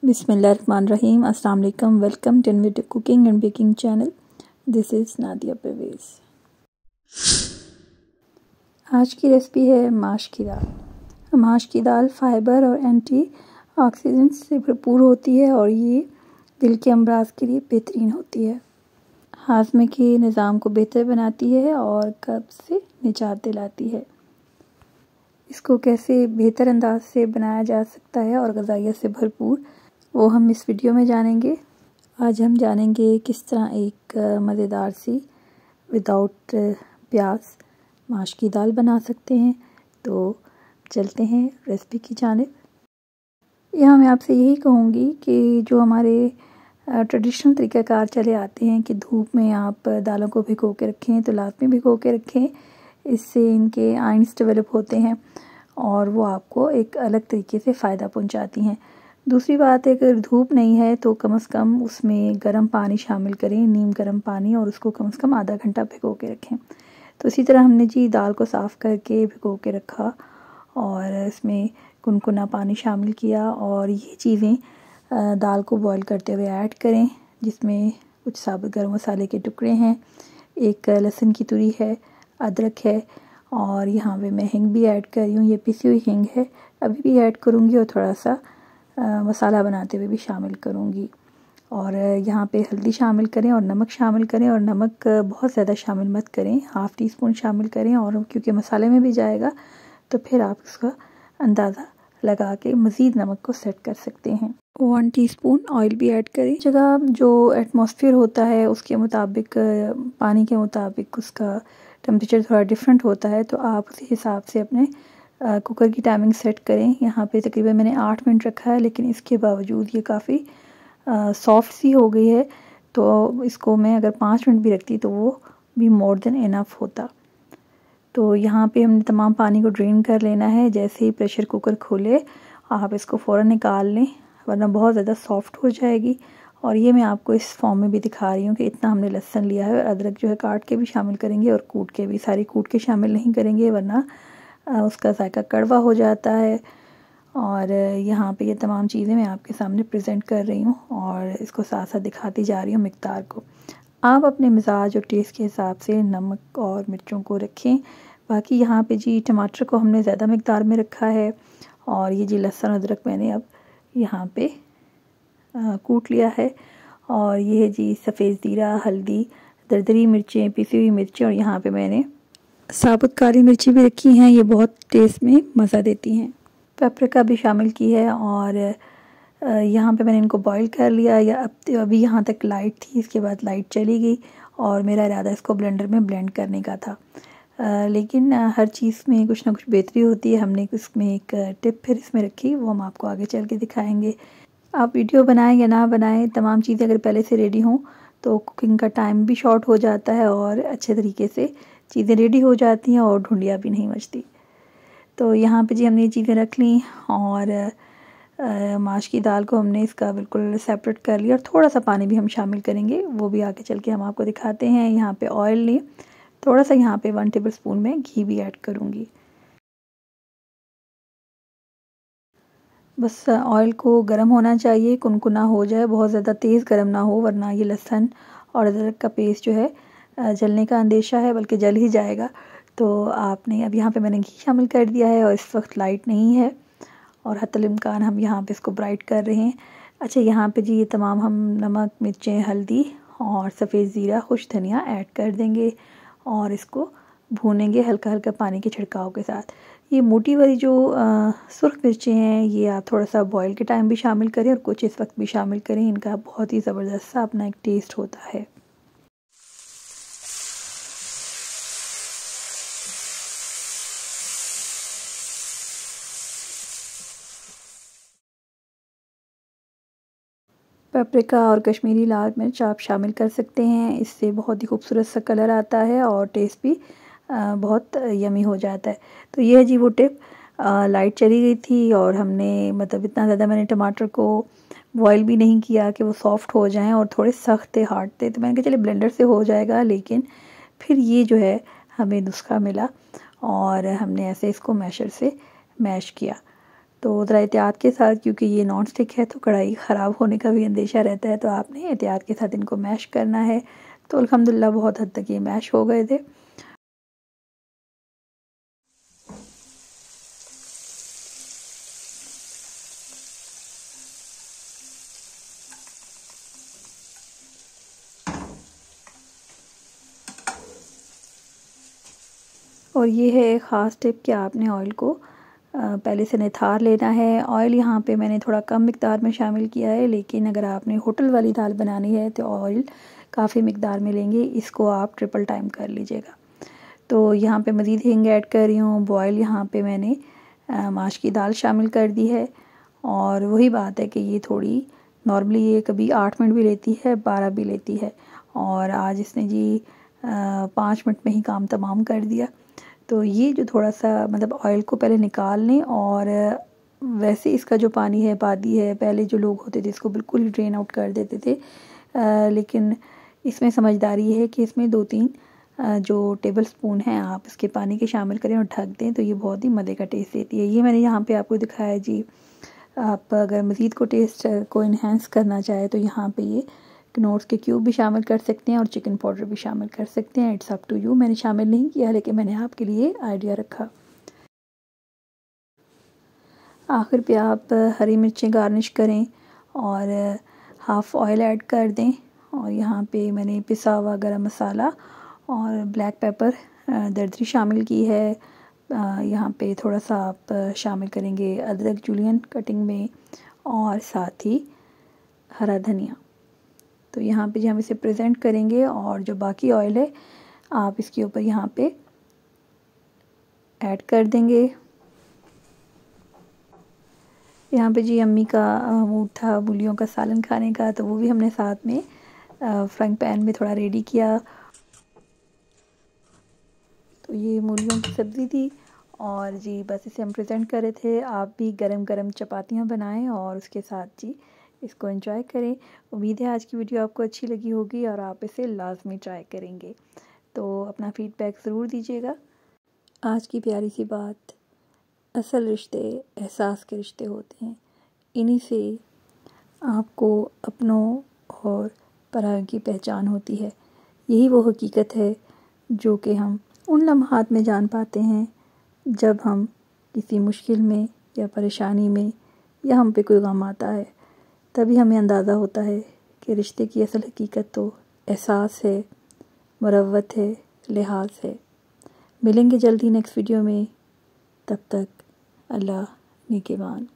बिस्मिल्लाहिर्रहमानिर्रहीम। अस्सलाम वालेकुम। Welcome to innovative cooking and baking channel. This is Nadia Parvez. आज की रेसिपी है माश की दाल। माश की दाल फाइबर और एंटी ऑक्सीडेंट्स से भरपूर होती है और ये दिल के अमराज के लिए बेहतरीन होती है। हाजमे के निज़ाम को बेहतर बनाती है और कब्ज़ से निजात दिलाती है। इसको कैसे बेहतर अंदाज से बनाया जा सकता है और ग़िज़ाइयत से भरपूर, वो हम इस वीडियो में जानेंगे। आज हम जानेंगे किस तरह एक मज़ेदार सी विदाउट प्याज माश की दाल बना सकते हैं। तो चलते हैं रेसिपी की जानिब। यहाँ मैं आपसे यही कहूँगी कि जो हमारे ट्रेडिशनल तरीक़ाकार चले आते हैं कि धूप में आप दालों को भिगो के रखें, तो लाजमी भिगो के रखें। इससे इनके आयंस डेवलप होते हैं और वो आपको एक अलग तरीके से फ़ायदा पहुँचाती हैं। दूसरी बात है, अगर धूप नहीं है तो कम से कम उसमें गर्म पानी शामिल करें, नीम गर्म पानी, और उसको कम से कम आधा घंटा भिगो के रखें। तो इसी तरह हमने जी दाल को साफ़ करके भिगो के रखा और इसमें गुनगुना पानी शामिल किया और ये चीज़ें दाल को बॉईल करते हुए ऐड करें, जिसमें कुछ साबुत गर्म मसाले के टुकड़े हैं, एक लहसुन की तुरी है, अदरक है और यहाँ पे मैं हींग भी ऐड कर रही हूँ। ये पिसी हुई हींग है, अभी भी ऐड करूँगी और थोड़ा सा मसाला बनाते हुए भी शामिल करूँगी। और यहाँ पे हल्दी शामिल करें और नमक शामिल करें, और नमक बहुत ज़्यादा शामिल मत करें, हाफ़ टी स्पून शामिल करें, और क्योंकि मसाले में भी जाएगा तो फिर आप इसका अंदाज़ा लगा के मज़ीद नमक को सेट कर सकते हैं। 1 टीस्पून ऑयल भी ऐड करें। जगह जो एटमॉस्फेयर होता है उसके मुताबिक, पानी के मुताबिक उसका टेम्परेचर थोड़ा डिफरेंट होता है, तो आप उसी हिसाब से अपने कुकर की टाइमिंग सेट करें। यहाँ पे तकरीबन मैंने 8 मिनट रखा है, लेकिन इसके बावजूद ये काफ़ी सॉफ्ट सी हो गई है। तो इसको मैं अगर 5 मिनट भी रखती तो वो भी मोर देन इनफ होता। तो यहाँ पे हमने तमाम पानी को ड्रेन कर लेना है। जैसे ही प्रेशर कुकर खोले आप इसको फ़ौरन निकाल लें, वरना बहुत ज़्यादा सॉफ्ट हो जाएगी। और ये मैं आपको इस फॉर्म में भी दिखा रही हूँ कि इतना हमने लहसुन लिया है, और अदरक जो है काट के भी शामिल करेंगे और कूट के भी। सारी कूट के शामिल नहीं करेंगे वरना उसका जायका कड़वा हो जाता है। और यहाँ पे ये तमाम चीज़ें मैं आपके सामने प्रेजेंट कर रही हूँ और इसको साथ साथ दिखाती जा रही हूँ मिक़दार को। आप अपने मिजाज और टेस्ट के हिसाब से नमक और मिर्चों को रखें। बाकी यहाँ पे जी टमाटर को हमने ज़्यादा मिक़दार में रखा है, और ये जी लहसुन अदरक मैंने अब यहाँ पे कूट लिया है। और ये है जी सफ़ेद ज़ीरा, हल्दी, दरदरी मिर्चें, पिसी हुई मिर्चें, और यहाँ पे मैंने साबुत काली मिर्ची भी रखी हैं, ये बहुत टेस्ट में मज़ा देती हैं। पेपरिका भी शामिल की है, और यहाँ पे मैंने इनको बॉईल कर लिया। या अभी यहाँ तक लाइट थी, इसके बाद लाइट चली गई और मेरा इरादा इसको ब्लेंडर में ब्लेंड करने का था। लेकिन हर चीज़ में कुछ ना कुछ बेहतरी होती है। हमने इसमें एक टिप फिर इसमें रखी, वो हम आपको आगे चल के दिखाएँगे। आप वीडियो बनाएं या ना बनाएं, तमाम चीज़ें अगर पहले से रेडी हों तो कुकिंग का टाइम भी शॉर्ट हो जाता है और अच्छे तरीके से चीज़ें रेडी हो जाती हैं और ढूंढिया भी नहीं मचती। तो यहाँ पे जी हमने ये चीज़ें रख ली और माश की दाल को हमने इसका बिल्कुल सेपरेट कर लिया, और थोड़ा सा पानी भी हम शामिल करेंगे, वो भी आगे चल के हम आपको दिखाते हैं। यहाँ पे ऑयल लें, थोड़ा सा यहाँ पे 1 टेबल स्पून में घी भी ऐड करूँगी। बस ऑयल को गर्म होना चाहिए, कुनकुना हो जाए, बहुत ज़्यादा तेज़ गर्म ना हो, वरना ये लहसुन और अदरक का पेस्ट जो है जलने का अंदेशा है, बल्कि जल ही जाएगा। तो आपने अब यहाँ पे मैंने घी शामिल कर दिया है और इस वक्त लाइट नहीं है, और हत्तल इम्कान हम यहाँ पे इसको ब्राइट कर रहे हैं। अच्छा, यहाँ पे जी ये तमाम हम नमक, मिर्चें, हल्दी और सफ़ेद ज़ीरा, खुश धनिया ऐड कर देंगे और इसको भूनेंगे हल्का हल्का पानी के छिड़काव के साथ। ये मोटी वाली जो सुर्ख मिर्चें हैं, ये आप थोड़ा सा बॉईल के टाइम भी शामिल करें और कुछ इस वक्त भी शामिल करें। इनका बहुत ही ज़बरदस्त सा अपना एक टेस्ट होता है। पेपरिका और कश्मीरी लाल मिर्च आप शामिल कर सकते हैं, इससे बहुत ही खूबसूरत सा कलर आता है और टेस्ट भी बहुत यमी हो जाता है। तो ये है जी वो टिप। लाइट चली गई थी और हमने मतलब इतना ज़्यादा मैंने टमाटर को बॉईल भी नहीं किया कि वो सॉफ्ट हो जाएं, और थोड़े सख्त थे, हार्ड थे। तो मैंने कहा चलिए ब्लेंडर से हो जाएगा, लेकिन फिर ये जो है हमें नुस्खा मिला और हमने ऐसे इसको मैशर से मैश किया। तो ज़रा एहतियात के साथ, क्योंकि ये नॉन स्टिक है तो कढ़ाई ख़राब होने का भी अंदेशा रहता है, तो आपने एहतियात के साथ इनको मैश करना है। तो अल्हम्दुलिल्लाह बहुत हद तक ये मैश हो गए थे। और ये है एक ख़ास टिप कि आपने ऑयल को पहले से निथार लेना है। ऑयल यहाँ पे मैंने थोड़ा कम मिक़दार में शामिल किया है, लेकिन अगर आपने होटल वाली दाल बनानी है तो ऑयल काफ़ी मिक़दार में लेंगे। इसको आप ट्रिपल टाइम कर लीजिएगा। तो यहाँ पे मज़ीद हींग ऐड कर रही हूँ। बॉयल यहाँ पे मैंने माश की दाल शामिल कर दी है। और वही बात है कि ये थोड़ी नॉर्मली ये कभी 8 मिनट भी लेती है, 12 भी लेती है, और आज इसने जी 5 मिनट में ही काम तमाम कर दिया। तो ये जो थोड़ा सा मतलब ऑयल को पहले निकाल लें, और वैसे इसका जो पानी है बादी है, पहले जो लोग होते थे इसको बिल्कुल ही ड्रेन आउट कर देते थे, लेकिन इसमें समझदारी है कि इसमें 2-3 जो टेबल स्पून हैं आप इसके पानी के शामिल करें और ढक दें, तो ये बहुत ही मज़े का टेस्ट देती है। ये मैंने यहाँ पे आपको दिखाया जी। आप अगर मज़ीद को टेस्ट को इन्हेंस करना चाहे तो यहाँ पे ये कनोट्स के क्यूब भी शामिल कर सकते हैं और चिकन पाउडर भी शामिल कर सकते हैं। It's up to you. मैंने शामिल नहीं किया, लेकिन मैंने आपके लिए आइडिया रखा। आखिर पे आप हरी मिर्चें गार्निश करें और हाफ़ ऑयल ऐड कर दें। और यहाँ पे मैंने पिसा हुआ गरम मसाला और ब्लैक पेपर दरदरी शामिल की है। यहाँ पे थोड़ा सा आप शामिल करेंगे अदरक जूलियन कटिंग में, और साथ ही हरा धनिया। तो यहाँ पे जो हम इसे प्रेजेंट करेंगे, और जो बाकी ऑयल है आप इसके ऊपर यहाँ पे ऐड कर देंगे। यहाँ पे जी अम्मी का मूड था मूलियों का सालन खाने का, तो वो भी हमने साथ में फ्राइंग पैन में थोड़ा रेडी किया। तो ये मूलियों की सब्ज़ी थी, और जी बस इसे हम प्रेजेंट कर रहे थे। आप भी गरम गरम चपातियाँ बनाएं और उसके साथ जी इसको एंजॉय करें। उम्मीद है आज की वीडियो आपको अच्छी लगी होगी और आप इसे लाजमी ट्राई करेंगे। तो अपना फ़ीडबैक ज़रूर दीजिएगा। आज की प्यारी सी बात, असल रिश्ते एहसास के रिश्ते होते हैं। इन्हीं से आपको अपनों और परायों की पहचान होती है। यही वो हकीकत है जो कि हम उन लम्हात में जान पाते हैं जब हम किसी मुश्किल में या परेशानी में या हम पे कोई गम आता है। तभी हमें अंदाज़ा होता है कि रिश्ते की असल हकीकत तो एहसास है, मुरव्वत है, लिहाज है। मिलेंगे जल्दी नेक्स्ट वीडियो में। तब तक अल्लाह निगहबान।